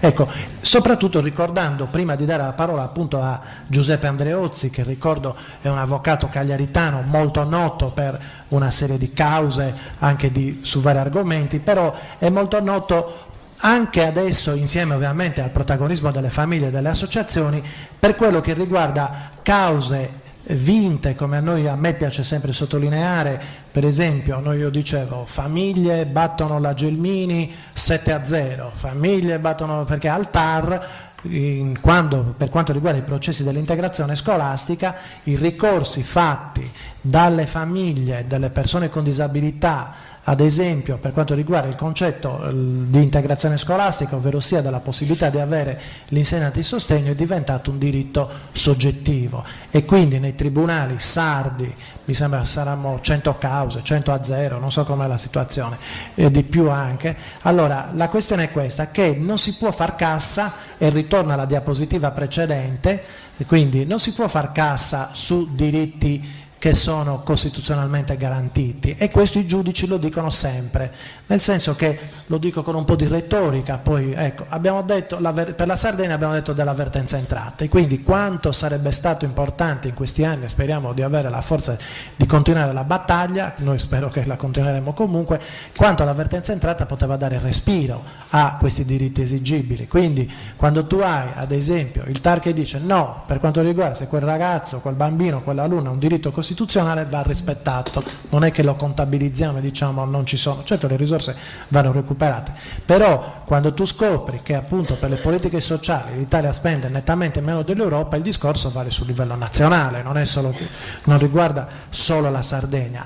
Ecco, soprattutto ricordando, prima di dare la parola appunto a Giuseppe Andreozzi, che ricordo è un avvocato cagliaritano molto noto per una serie di cause anche su vari argomenti, però è molto noto anche adesso, insieme ovviamente al protagonismo delle famiglie e delle associazioni, per quello che riguarda cause vinte, come a me piace sempre sottolineare. Per esempio, io dicevo, famiglie battono la Gelmini 7-0, famiglie battono, perché al TAR, per quanto riguarda i processi dell'integrazione scolastica, i ricorsi fatti dalle famiglie delle persone con disabilità, ad esempio per quanto riguarda il concetto di integrazione scolastica, ovvero sia della possibilità di avere l'insegnante di sostegno, è diventato un diritto soggettivo, e quindi nei tribunali sardi mi sembra saranno 100 cause, 100-0, non so com'è la situazione, di più anche. Allora la questione è questa, che non si può far cassa, e ritorna alla diapositiva precedente, quindi non si può far cassa su diritti che sono costituzionalmente garantiti, e questo i giudici lo dicono sempre, nel senso che, lo dico con un po' di retorica, poi ecco, abbiamo detto, per la Sardegna abbiamo detto dell'avvertenza entrata, e quindi quanto sarebbe stato importante in questi anni, speriamo di avere la forza di continuare la battaglia, noi spero che la continueremo comunque, quanto l'avvertenza entrata poteva dare respiro a questi diritti esigibili. Quindi quando tu hai ad esempio il TAR che dice no, per quanto riguarda se quel ragazzo, quel bambino, quell'alunno ha un diritto costituzionale, va rispettato, non è che lo contabilizziamo e diciamo non ci sono, certo le risorse vanno recuperate, però quando tu scopri che appunto per le politiche sociali l'Italia spende nettamente meno dell'Europa, il discorso vale sul livello nazionale, non riguarda solo la Sardegna.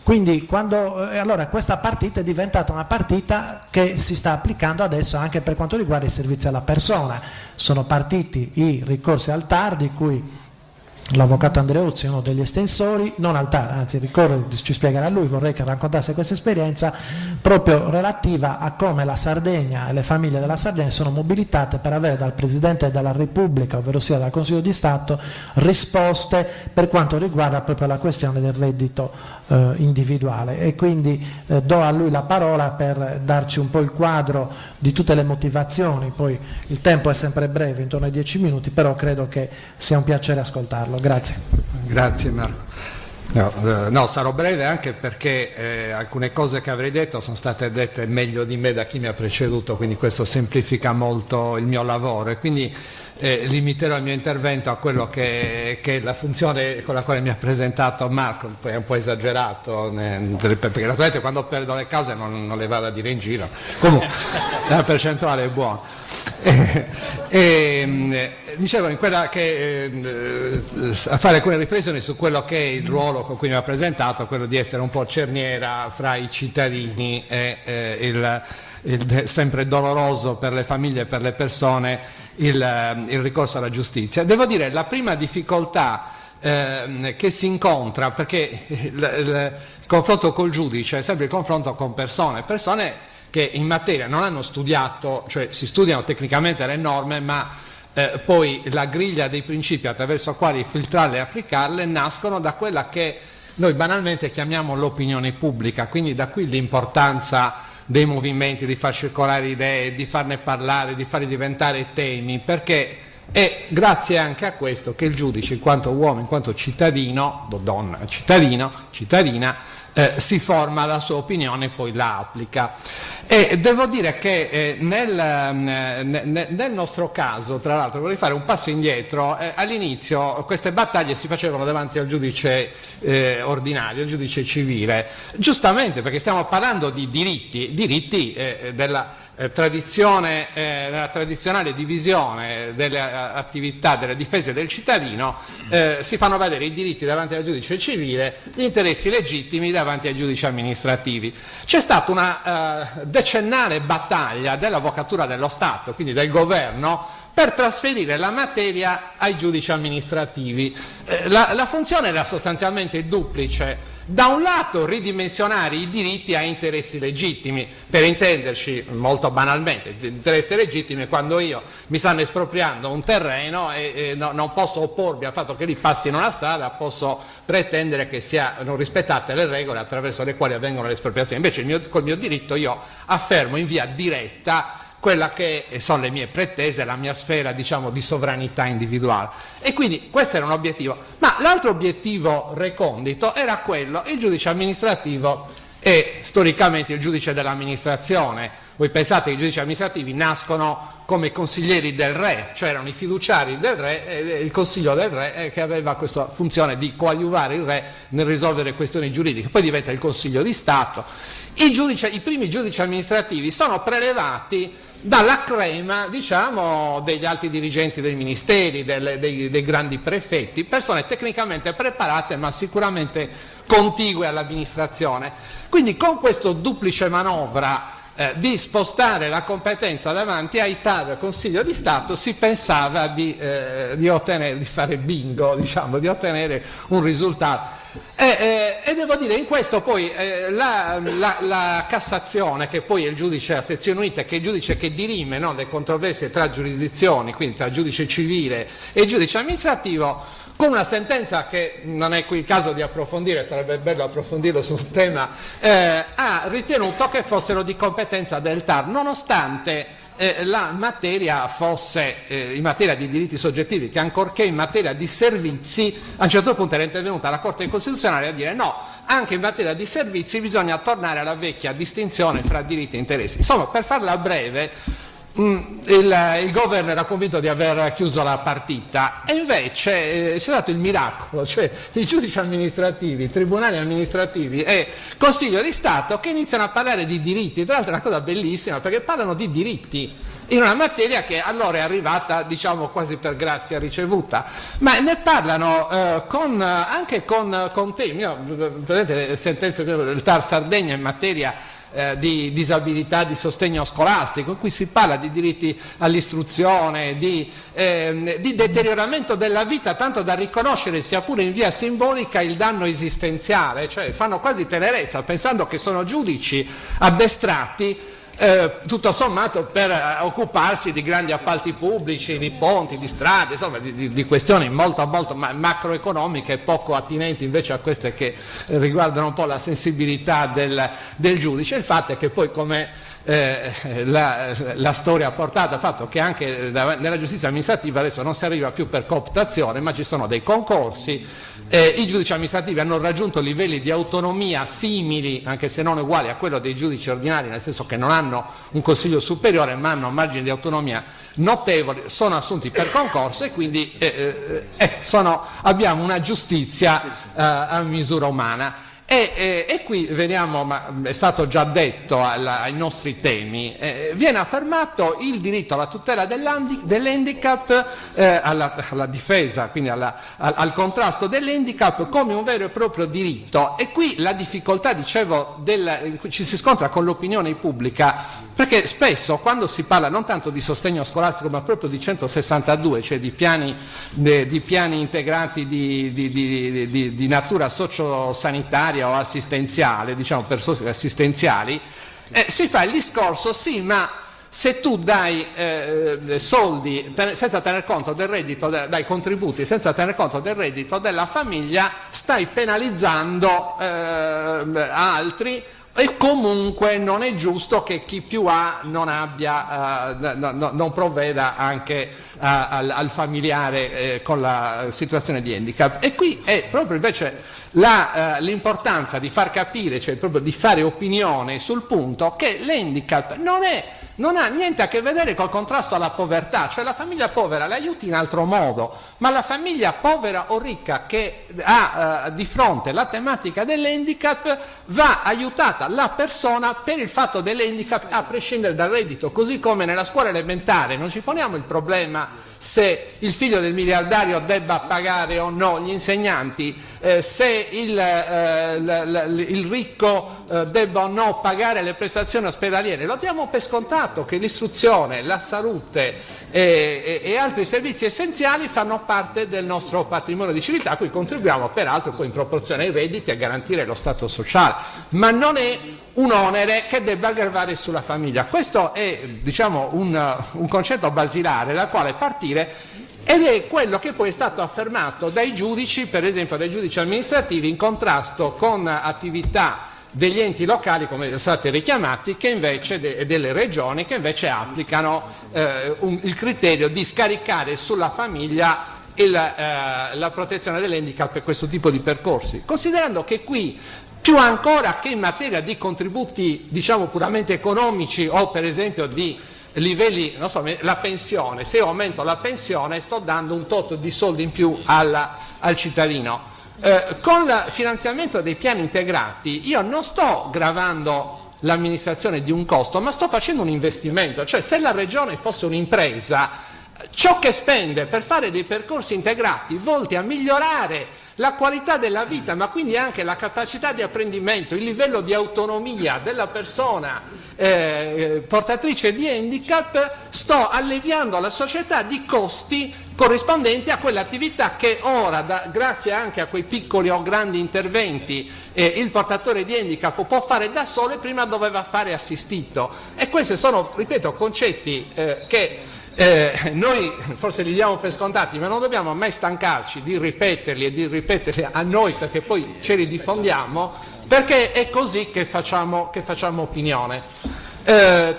Quindi allora questa partita è diventata una partita che si sta applicando adesso anche per quanto riguarda i servizi alla persona. Sono partiti i ricorsi al TAR, di cui l'avvocato Andreozzi è uno degli estensori, non al TAR, anzi ci spiegherà lui, vorrei che raccontasse questa esperienza proprio relativa a come la Sardegna e le famiglie della Sardegna sono mobilitate per avere dal Presidente della Repubblica, ovvero sia dal Consiglio di Stato, risposte per quanto riguarda proprio la questione del reddito individuale. E quindi do a lui la parola per darci un po' il quadro di tutte le motivazioni, poi il tempo è sempre breve, intorno ai 10 minuti, però credo che sia un piacere ascoltarlo. Grazie. Grazie Marco. No, sarò breve anche perché alcune cose che avrei detto sono state dette meglio di me da chi mi ha preceduto, quindi questo semplifica molto il mio lavoro, e quindi limiterò il mio intervento a quello che è la funzione con la quale mi ha presentato Marco. Poi è un po' esagerato, perché naturalmente quando perdo le cause non le vado a dire in giro, comunque la percentuale è buona. Dicevo, in quella a fare alcune riflessioni su quello che è il ruolo con cui mi ha presentato, quello di essere un po' cerniera fra i cittadini e sempre doloroso per le famiglie e per le persone il ricorso alla giustizia. Devo dire, la prima difficoltà che si incontra, perché il confronto col giudice è sempre il confronto con persone che in materia non hanno studiato, cioè si studiano tecnicamente le norme, ma poi la griglia dei principi attraverso quali filtrarle e applicarle nascono da quella che noi banalmente chiamiamo l'opinione pubblica, quindi da qui l'importanza dei movimenti, di far circolare idee, di farne parlare, di farli diventare temi, perché è grazie anche a questo che il giudice, in quanto uomo, in quanto cittadino, donna, cittadina, si forma la sua opinione e poi la applica. E devo dire che nel nostro caso, tra l'altro, vorrei fare un passo indietro. All'inizio queste battaglie si facevano davanti al giudice ordinario, al giudice civile, giustamente perché stiamo parlando di diritti della tradizione, nella tradizionale divisione delle attività delle difese del cittadino, si fanno valere i diritti davanti al giudice civile, gli interessi legittimi davanti ai giudici amministrativi. C'è stata una decennale battaglia dell'Avvocatura dello Stato, quindi del governo, per trasferire la materia ai giudici amministrativi. La funzione era sostanzialmente duplice: da un lato ridimensionare i diritti a interessi legittimi, per intenderci molto banalmente, interessi legittimi quando io mi stanno espropriando un terreno e non posso oppormi al fatto che lì passino una strada, posso pretendere che siano rispettate le regole attraverso le quali avvengono le espropriazioni. Invece col mio diritto io affermo in via diretta quella che sono le mie pretese, la mia sfera, diciamo, di sovranità individuale. E quindi questo era un obiettivo. Ma l'altro obiettivo recondito era quello, il giudice amministrativo è storicamente il giudice dell'amministrazione. Voi pensate che i giudici amministrativi nascono come consiglieri del re, cioè erano i fiduciari del re, e il consiglio del re che aveva questa funzione di coadiuvare il re nel risolvere questioni giuridiche, poi diventa il Consiglio di Stato. I primi giudici amministrativi sono prelevati dalla crema, diciamo, degli alti dirigenti dei ministeri, dei grandi prefetti, persone tecnicamente preparate ma sicuramente contigue all'amministrazione. Quindi con questo duplice manovra di spostare la competenza davanti ai TAR Consiglio di Stato si pensava di fare bingo, diciamo, di ottenere un risultato. E devo dire, in questo poi la Cassazione, che poi è il giudice a sezioni unite, che è il giudice che dirime, no, le controversie tra giurisdizioni, quindi tra giudice civile e giudice amministrativo, con una sentenza che non è qui il caso di approfondire, sarebbe bello approfondirlo sul tema, ha ritenuto che fossero di competenza del TAR, nonostante la materia fosse in materia di diritti soggettivi, che ancorché in materia di servizi, a un certo punto era intervenuta la Corte Costituzionale a dire no, anche in materia di servizi bisogna tornare alla vecchia distinzione fra diritti e interessi. Insomma, per farla breve, il governo era convinto di aver chiuso la partita e invece c'è stato il miracolo, cioè i giudici amministrativi, i tribunali amministrativi e Consiglio di Stato che iniziano a parlare di diritti. Tra l'altro è una cosa bellissima, perché parlano di diritti in una materia che allora è arrivata, diciamo, quasi per grazia ricevuta, ma ne parlano anche con temi. Vedete le sentenze del TAR Sardegna in materia di disabilità, di sostegno scolastico, in cui si parla di diritti all'istruzione, di deterioramento della vita, tanto da riconoscere, sia pure in via simbolica, il danno esistenziale, cioè fanno quasi tenerezza pensando che sono giudici addestrati tutto sommato per occuparsi di grandi appalti pubblici, di ponti, di strade, insomma di questioni molto macroeconomiche e poco attinenti invece a queste che riguardano un po' la sensibilità del giudice. Il fatto è che poi, come la storia ha portato al fatto che anche nella giustizia amministrativa adesso non si arriva più per cooptazione, ma ci sono dei concorsi. I giudici amministrativi hanno raggiunto livelli di autonomia simili, anche se non uguali, a quello dei giudici ordinari, nel senso che non hanno un consiglio superiore ma hanno margini di autonomia notevoli, sono assunti per concorso e quindi abbiamo una giustizia a misura umana. E qui veniamo, ma è stato già detto ai nostri temi, viene affermato il diritto alla tutela dell'handicap, alla difesa, quindi al contrasto dell'handicap come un vero e proprio diritto. E qui la difficoltà, dicevo, ci si scontra con l'opinione pubblica, perché spesso quando si parla non tanto di sostegno scolastico ma proprio di 162, cioè di piani integrati di natura sociosanitaria o assistenziale, diciamo persone assistenziali, si fa il discorso sì, ma se tu dai soldi senza tener conto del reddito, dai contributi senza tener conto del reddito della famiglia, stai penalizzando altri. E comunque non è giusto che chi più ha non provveda anche al familiare con la situazione di handicap. E qui è proprio invece l'importanza di far capire, cioè proprio di fare opinione sul punto che l'handicap non ha niente a che vedere col contrasto alla povertà, cioè la famiglia povera la aiuti in altro modo, ma la famiglia povera o ricca che ha di fronte la tematica dell'handicap va aiutata la persona per il fatto dell'handicap a prescindere dal reddito, così come nella scuola elementare non ci poniamo il problema se il figlio del miliardario debba pagare o no gli insegnanti, se il ricco debba o no pagare le prestazioni ospedaliere. Lo diamo per scontato che l'istruzione, la salute e altri servizi essenziali fanno parte del nostro patrimonio di civiltà, a cui contribuiamo peraltro poi in proporzione ai redditi a garantire lo stato sociale, ma non è un onere che debba gravare sulla famiglia. Questo è, diciamo, un concetto basilare dal quale partire, ed è quello che poi è stato affermato dai giudici, per esempio dai giudici amministrativi, in contrasto con attività degli enti locali, come sono stati richiamati, che invece delle regioni che invece applicano il criterio di scaricare sulla famiglia la protezione dell'handicap per questo tipo di percorsi, considerando che qui più ancora che in materia di contributi diciamo puramente economici o per esempio di livelli, non so, la pensione, se io aumento la pensione sto dando un tot di soldi in più al cittadino. Con il finanziamento dei piani integrati io non sto gravando l'amministrazione di un costo, ma sto facendo un investimento, cioè se la regione fosse un'impresa, ciò che spende per fare dei percorsi integrati volti a migliorare la qualità della vita, ma quindi anche la capacità di apprendimento, il livello di autonomia della persona portatrice di handicap, sto alleviando alla società di costi corrispondenti a quell'attività che ora, grazie anche a quei piccoli o grandi interventi, il portatore di handicap può fare da solo e prima doveva fare assistito. E questi sono, ripeto, concetti che noi forse li diamo per scontati, ma non dobbiamo mai stancarci di ripeterli e di ripeterli a noi, perché poi ce li diffondiamo, perché è così che facciamo opinione.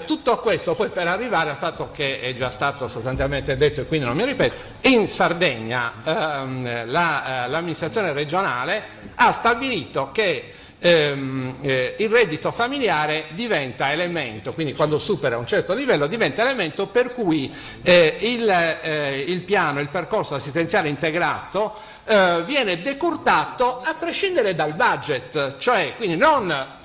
Tutto questo poi per arrivare al fatto che è già stato sostanzialmente detto e quindi non mi ripeto, in Sardegna l'amministrazione regionale ha stabilito che il reddito familiare diventa elemento, quindi quando supera un certo livello diventa elemento per cui il piano, il percorso assistenziale integrato viene decurtato a prescindere dal budget, cioè quindi non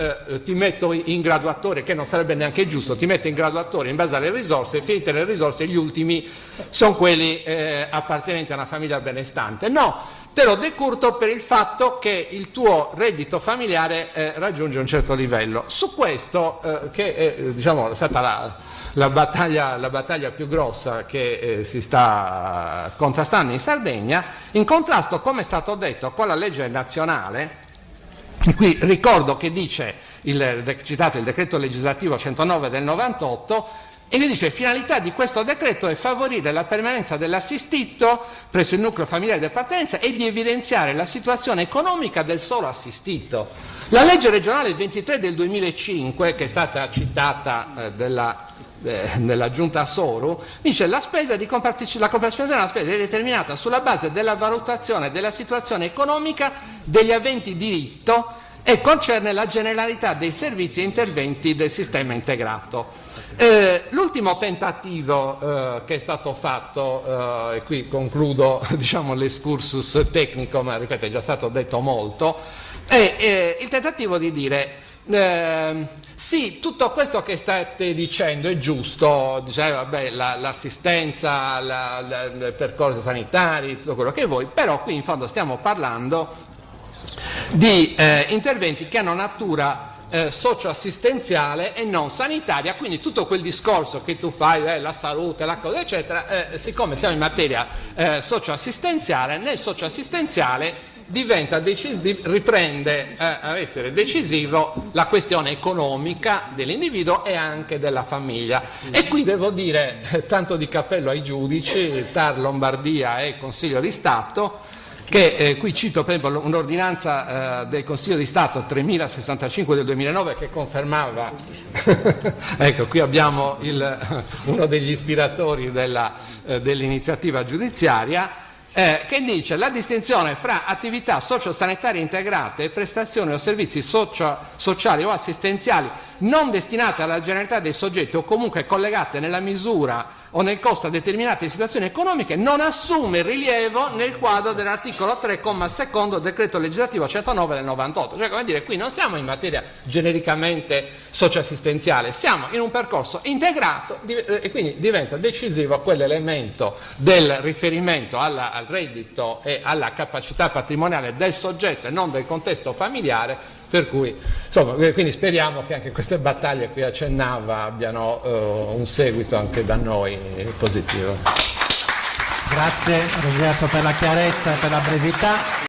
ti metto in graduatoria, che non sarebbe neanche giusto, ti metto in graduatoria in base alle risorse, finite le risorse gli ultimi sono quelli appartenenti a una famiglia benestante, no, te lo decurto per il fatto che il tuo reddito familiare raggiunge un certo livello. Su questo, che è diciamo, è stata la battaglia più grossa che si sta contrastando in Sardegna, in contrasto, come è stato detto, con la legge nazionale. Qui ricordo che dice, citato il decreto legislativo 109 del 98, e che dice: finalità di questo decreto è favorire la permanenza dell'assistito presso il nucleo familiare di appartenenza e di evidenziare la situazione economica del solo assistito. La legge regionale 23 del 2005, che è stata citata nella giunta Soru, dice: la compartecipazione alla spesa è determinata sulla base della valutazione della situazione economica degli aventi diritto e concerne la generalità dei servizi e interventi del sistema integrato. L'ultimo tentativo che è stato fatto, e qui concludo diciamo, l'escursus tecnico, ma ripeto è già stato detto molto, è il tentativo di dire sì, tutto questo che state dicendo è giusto, vabbè, l'assistenza, i percorsi sanitari, tutto quello che vuoi, però qui in fondo stiamo parlando di interventi che hanno natura socioassistenziale e non sanitaria, quindi tutto quel discorso che tu fai, la salute, la cosa eccetera, siccome siamo in materia socioassistenziale, nel socioassistenziale riprende a essere decisivo la questione economica dell'individuo e anche della famiglia. E qui devo dire tanto di cappello ai giudici, TAR Lombardia e Consiglio di Stato, che qui cito per esempio un'ordinanza del Consiglio di Stato 3065 del 2009 che confermava ecco qui abbiamo uno degli ispiratori dell'iniziativa giudiziaria, che dice: la distinzione fra attività sociosanitarie integrate e prestazioni o servizi sociali o assistenziali non destinate alla generalità dei soggetti o comunque collegate nella misura o nel costo a determinate situazioni economiche non assume rilievo nel quadro dell'articolo 3, comma secondo del decreto legislativo 109 del 98. Cioè, come dire, qui non siamo in materia genericamente socioassistenziale, siamo in un percorso integrato e quindi diventa decisivo quell'elemento del riferimento al reddito e alla capacità patrimoniale del soggetto e non del contesto familiare, per cui insomma, quindi speriamo che anche queste battaglie qui accennava abbiano un seguito anche da noi positivo. Grazie, ringrazio per la chiarezza e per la brevità.